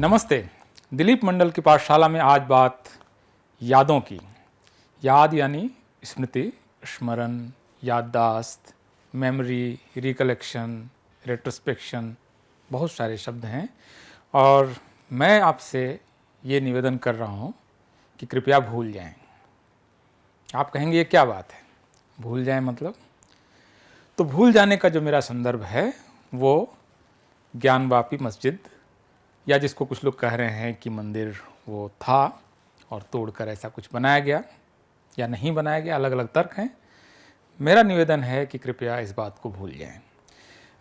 नमस्ते। दिलीप मंडल की पाठशाला में आज बात यादों की। याद यानी स्मृति, स्मरण, याददाश्त, मेमोरी, रिकलेक्शन, रेट्रोस्पेक्शन, बहुत सारे शब्द हैं और मैं आपसे ये निवेदन कर रहा हूँ कि कृपया भूल जाएं। आप कहेंगे ये क्या बात है, भूल जाएं मतलब? तो भूल जाने का जो मेरा संदर्भ है वो ज्ञानवापी मस्जिद, या जिसको कुछ लोग कह रहे हैं कि मंदिर वो था और तोड़कर ऐसा कुछ बनाया गया या नहीं बनाया गया, अलग अलग तर्क हैं। मेरा निवेदन है कि कृपया इस बात को भूल जाएं।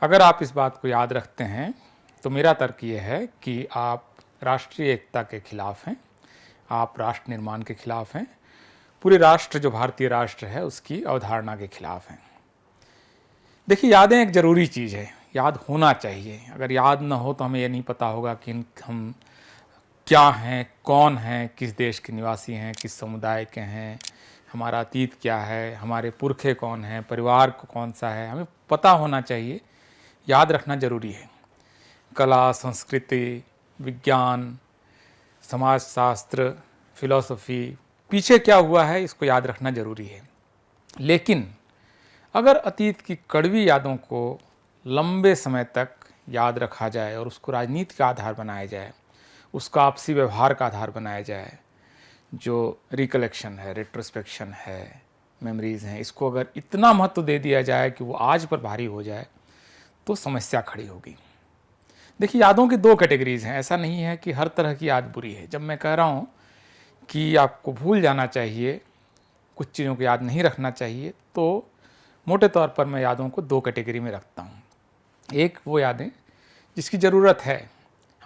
अगर आप इस बात को याद रखते हैं तो मेरा तर्क ये है कि आप राष्ट्रीय एकता के खिलाफ हैं, आप राष्ट्र निर्माण के खिलाफ हैं, पूरे राष्ट्र जो भारतीय राष्ट्र है उसकी अवधारणा के खिलाफ हैं। देखिए, यादें एक ज़रूरी चीज़ है, याद होना चाहिए। अगर याद ना हो तो हमें ये नहीं पता होगा कि हम क्या हैं, कौन हैं, किस देश के निवासी हैं, किस समुदाय के हैं, हमारा अतीत क्या है, हमारे पुरखे कौन हैं, परिवार को कौन सा है, हमें पता होना चाहिए। याद रखना ज़रूरी है। कला, संस्कृति, विज्ञान, समाजशास्त्र, फिलॉसफी, पीछे क्या हुआ है इसको याद रखना ज़रूरी है। लेकिन अगर अतीत की कड़वी यादों को लंबे समय तक याद रखा जाए और उसको राजनीति का आधार बनाया जाए, उसका आपसी व्यवहार का आधार बनाया जाए, जो रिकलेक्शन है, रेट्रोस्पेक्शन है, मेमोरीज़ हैं, इसको अगर इतना महत्व दे दिया जाए कि वो आज पर भारी हो जाए तो समस्या खड़ी होगी। देखिए, यादों की दो कैटेगरीज हैं। ऐसा नहीं है कि हर तरह की याद बुरी है। जब मैं कह रहा हूँ कि आपको भूल जाना चाहिए, कुछ चीज़ों को याद नहीं रखना चाहिए, तो मोटे तौर पर मैं यादों को दो कैटेगरी में रखता हूँ। एक वो यादें जिसकी ज़रूरत है,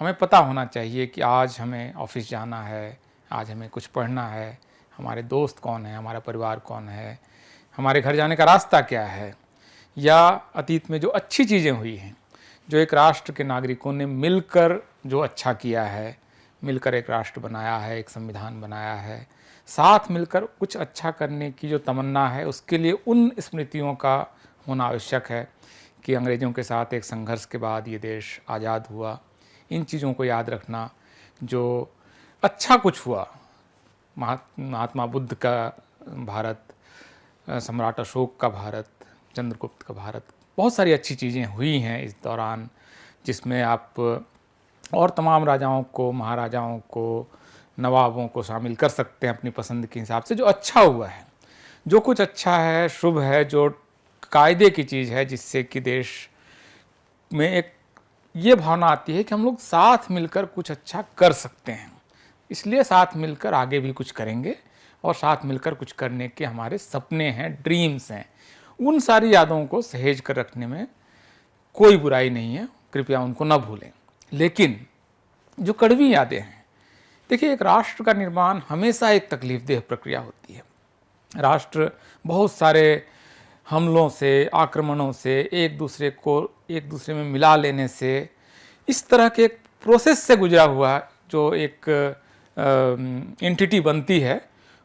हमें पता होना चाहिए कि आज हमें ऑफिस जाना है, आज हमें कुछ पढ़ना है, हमारे दोस्त कौन है, हमारा परिवार कौन है, हमारे घर जाने का रास्ता क्या है, या अतीत में जो अच्छी चीज़ें हुई हैं, जो एक राष्ट्र के नागरिकों ने मिलकर जो अच्छा किया है, मिलकर एक राष्ट्र बनाया है, एक संविधान बनाया है, साथ मिलकर कुछ अच्छा करने की जो तमन्ना है, उसके लिए उन स्मृतियों का होना आवश्यक है कि अंग्रेज़ों के साथ एक संघर्ष के बाद ये देश आज़ाद हुआ। इन चीज़ों को याद रखना, जो अच्छा कुछ हुआ, महात्मा बुद्ध का भारत, सम्राट अशोक का भारत, चंद्रगुप्त का भारत, बहुत सारी अच्छी चीज़ें हुई हैं इस दौरान, जिसमें आप और तमाम राजाओं को, महाराजाओं को, नवाबों को शामिल कर सकते हैं अपनी पसंद के हिसाब से। जो अच्छा हुआ है, जो कुछ अच्छा है, शुभ है, जो कायदे की चीज़ है, जिससे कि देश में एक ये भावना आती है कि हम लोग साथ मिलकर कुछ अच्छा कर सकते हैं, इसलिए साथ मिलकर आगे भी कुछ करेंगे और साथ मिलकर कुछ करने के हमारे सपने हैं, ड्रीम्स हैं। उन सारी यादों को सहेज कर रखने में कोई बुराई नहीं है, कृपया उनको न भूलें। लेकिन जो कड़वी यादें हैं, देखिए, एक राष्ट्र का निर्माण हमेशा एक तकलीफदेह प्रक्रिया होती है। राष्ट्र बहुत सारे हमलों से, आक्रमणों से, एक दूसरे में मिला लेने से, इस तरह के एक प्रोसेस से गुजरा हुआ जो एक एंटिटी बनती है,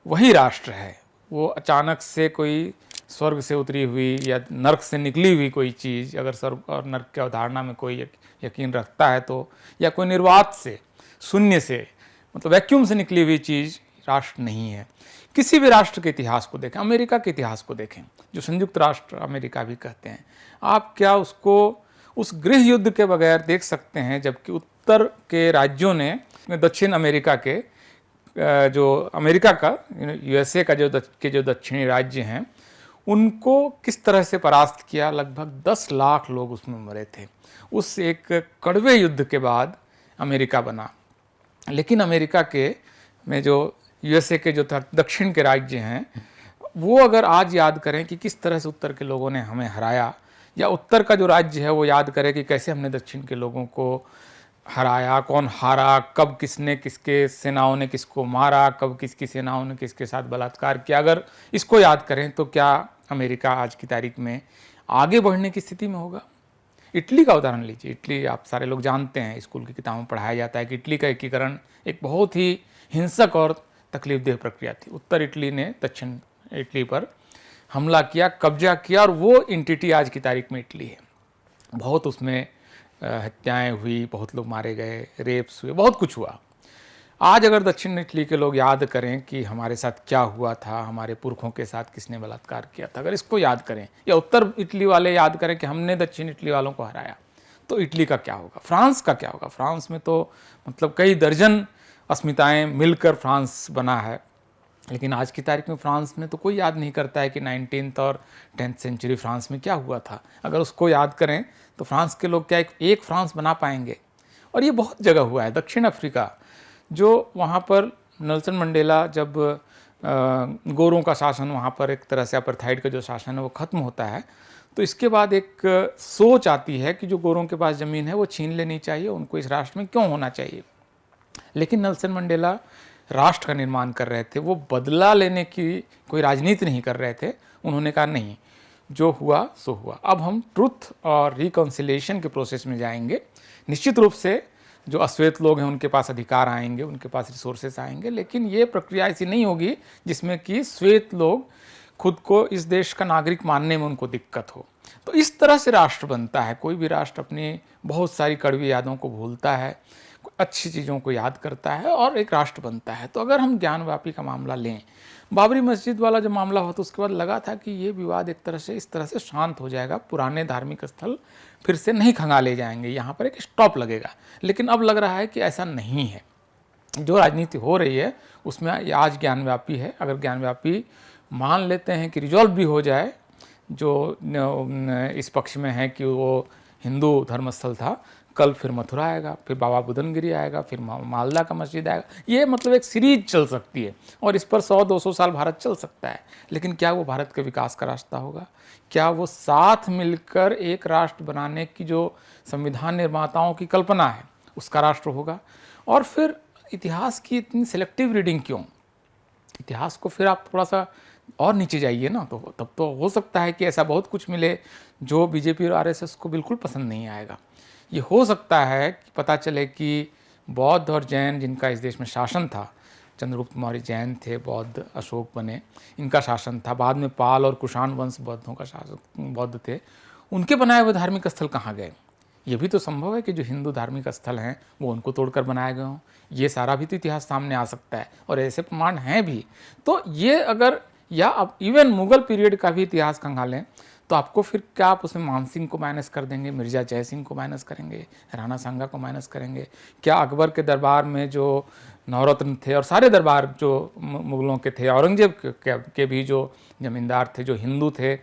वही राष्ट्र है। वो अचानक से कोई स्वर्ग से उतरी हुई या नर्क से निकली हुई कोई चीज़, अगर स्वर्ग और नर्क की अवधारणा में कोई यकीन रखता है तो, या कोई निर्वात से, शून्य से, मतलब वैक्यूम से निकली हुई चीज़ राष्ट्र नहीं है। किसी भी राष्ट्र के इतिहास को देखें, अमेरिका के इतिहास को देखें, जो संयुक्त राष्ट्र अमेरिका भी कहते हैं, आप क्या उसको उस गृह युद्ध के बगैर देख सकते हैं, जबकि उत्तर के राज्यों ने दक्षिण अमेरिका के जो अमेरिका का, यूएसए का जो दक्षिणी राज्य हैं, उनको किस तरह से परास्त किया। लगभग 10 लाख लोग उसमें मरे थे। उस एक कड़वे युद्ध के बाद अमेरिका बना। लेकिन अमेरिका के में जो यूएसए के जो दक्षिण के राज्य हैं, वो अगर आज याद करें कि किस तरह से उत्तर के लोगों ने हमें हराया, या उत्तर का जो राज्य है वो याद करे कि कैसे हमने दक्षिण के लोगों को हराया, कौन हारा, कब किसने, किसके सेनाओं ने किसको मारा, कब किसकी सेनाओं ने किसके साथ बलात्कार किया, अगर इसको याद करें तो क्या अमेरिका आज की तारीख में आगे बढ़ने की स्थिति में होगा? इटली का उदाहरण लीजिए। इटली आप सारे लोग जानते हैं, स्कूल की किताबों में पढ़ाया जाता है कि इटली का एकीकरण एक बहुत ही हिंसक और तकलीफदेह प्रक्रिया थी। उत्तर इटली ने दक्षिण इटली पर हमला किया, कब्जा किया, और वो एंटिटी आज की तारीख में इटली है। बहुत उसमें हत्याएं हुई, बहुत लोग मारे गए, रेप्स हुए, बहुत कुछ हुआ। आज अगर दक्षिण इटली के लोग याद करें कि हमारे साथ क्या हुआ था, हमारे पुरखों के साथ किसने बलात्कार किया था, अगर इसको याद करें, या उत्तर इटली वाले याद करें कि हमने दक्षिण इटली वालों को हराया, तो इटली का क्या होगा, फ्रांस का क्या होगा। फ्रांस में तो मतलब कई दर्जन अस्मिताएं मिलकर फ्रांस बना है, लेकिन आज की तारीख में फ्रांस में तो कोई याद नहीं करता है कि 19th और 10th सेंचुरी फ्रांस में क्या हुआ था। अगर उसको याद करें तो फ्रांस के लोग क्या एक फ्रांस बना पाएंगे। और ये बहुत जगह हुआ है। दक्षिण अफ्रीका, जो वहाँ पर नेल्सन मंडेला, जब गोरों का शासन वहाँ पर, एक तरह से अपार्थाइड का जो शासन है वो ख़त्म होता है, तो इसके बाद एक सोच आती है कि जो गोरों के पास ज़मीन है वो छीन लेनी चाहिए, उनको इस राष्ट्र में क्यों होना चाहिए। लेकिन नेल्सन मंडेला राष्ट्र का निर्माण कर रहे थे, वो बदला लेने की कोई राजनीति नहीं कर रहे थे। उन्होंने कहा नहीं, जो हुआ सो हुआ। अब हम ट्रुथ और रिकॉन्सिलिएशन के प्रोसेस में जाएंगे। निश्चित रूप से जो अश्वेत लोग हैं उनके पास अधिकार आएंगे, उनके पास रिसोर्सेस आएंगे, लेकिन ये प्रक्रिया ऐसी नहीं होगी जिसमें कि श्वेत लोग खुद को इस देश का नागरिक मानने में उनको दिक्कत हो। तो इस तरह से राष्ट्र बनता है। कोई भी राष्ट्र अपनी बहुत सारी कड़वी यादों को भूलता है, अच्छी चीज़ों को याद करता है और एक राष्ट्र बनता है। तो अगर हम ज्ञानव्यापी का मामला लें, बाबरी मस्जिद वाला जब मामला हुआ तो उसके बाद लगा था कि ये विवाद एक तरह से इस तरह से शांत हो जाएगा, पुराने धार्मिक स्थल फिर से नहीं खंगाले जाएंगे, यहाँ पर एक स्टॉप लगेगा। लेकिन अब लग रहा है कि ऐसा नहीं है। जो राजनीति हो रही है उसमें आज ज्ञानव्यापी है। अगर ज्ञानव्यापी मान लेते हैं कि रिजॉल्व भी हो जाए, जो इस पक्ष में है कि वो हिंदू धर्मस्थल था, कल फिर मथुरा आएगा, फिर बाबा बुदनगिरी आएगा, फिर मालदा का मस्जिद आएगा। ये मतलब एक सीरीज चल सकती है और इस पर 100-200 साल भारत चल सकता है। लेकिन क्या वो भारत के विकास का रास्ता होगा? क्या वो साथ मिलकर एक राष्ट्र बनाने की जो संविधान निर्माताओं की कल्पना है उसका राष्ट्र होगा? और फिर इतिहास की इतनी सेलेक्टिव रीडिंग क्यों? इतिहास को फिर आप थोड़ा सा और नीचे जाइए ना, तो तब तो हो सकता है कि ऐसा बहुत कुछ मिले जो बीजेपी और आरएसएस को बिल्कुल पसंद नहीं आएगा। ये हो सकता है कि पता चले कि बौद्ध और जैन जिनका इस देश में शासन था, चंद्रगुप्त मौर्य जैन थे, बौद्ध अशोक बने, इनका शासन था, बाद में पाल और कुषाण वंश बौद्धों का शासन, बौद्ध थे, उनके बनाए हुए धार्मिक स्थल कहाँ गए? ये भी तो संभव है कि जो हिंदू धार्मिक स्थल हैं वो उनको तोड़कर बनाए गए हों। ये सारा भी तो इतिहास सामने आ सकता है और ऐसे प्रमाण हैं भी। तो ये अगर, या अब इवन मुगल पीरियड का भी इतिहास खंगालें तो आपको फिर क्या, आप उसमें मानसिंह को माइनस कर देंगे, मिर्जा जयसिंह को माइनस करेंगे, राणा सांगा को माइनस करेंगे? क्या अकबर के दरबार में जो नवरत्न थे और सारे दरबार जो मुगलों के थे, औरंगजेब के भी जो जमींदार थे जो हिंदू थे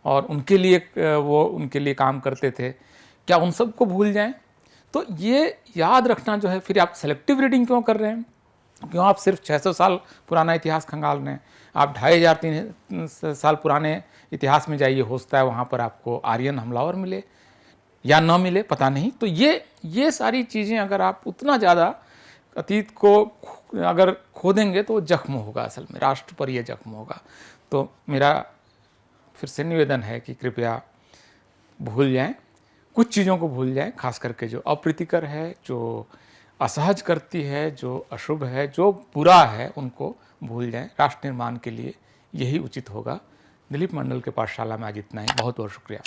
और उनके लिए वो उनके लिए काम करते थे, क्या उन सबको भूल जाएं? तो ये याद रखना जो है, फिर आप सेलेक्टिव रीडिंग क्यों कर रहे हैं? क्यों आप सिर्फ 600 साल पुराना इतिहास खंगाल रहे हैं? आप 2500-3000 साल पुराने इतिहास में जाइए, हो सकता है वहाँ पर आपको आर्यन हमलावर मिले या न मिले, पता नहीं। तो ये सारी चीज़ें अगर आप उतना ज़्यादा अतीत को अगर खोदेंगे तो जख्म होगा, असल में राष्ट्र पर यह जख्म होगा। तो मेरा फिर से निवेदन है कि कृपया भूल जाएं, कुछ चीज़ों को भूल जाएं, खास करके जो अप्रीतिकर है, जो असहज करती है, जो अशुभ है, जो बुरा है, उनको भूल जाएं। राष्ट्र निर्माण के लिए यही उचित होगा। दिलीप मंडल के पाठशाला में आज इतना ही। बहुत बहुत शुक्रिया।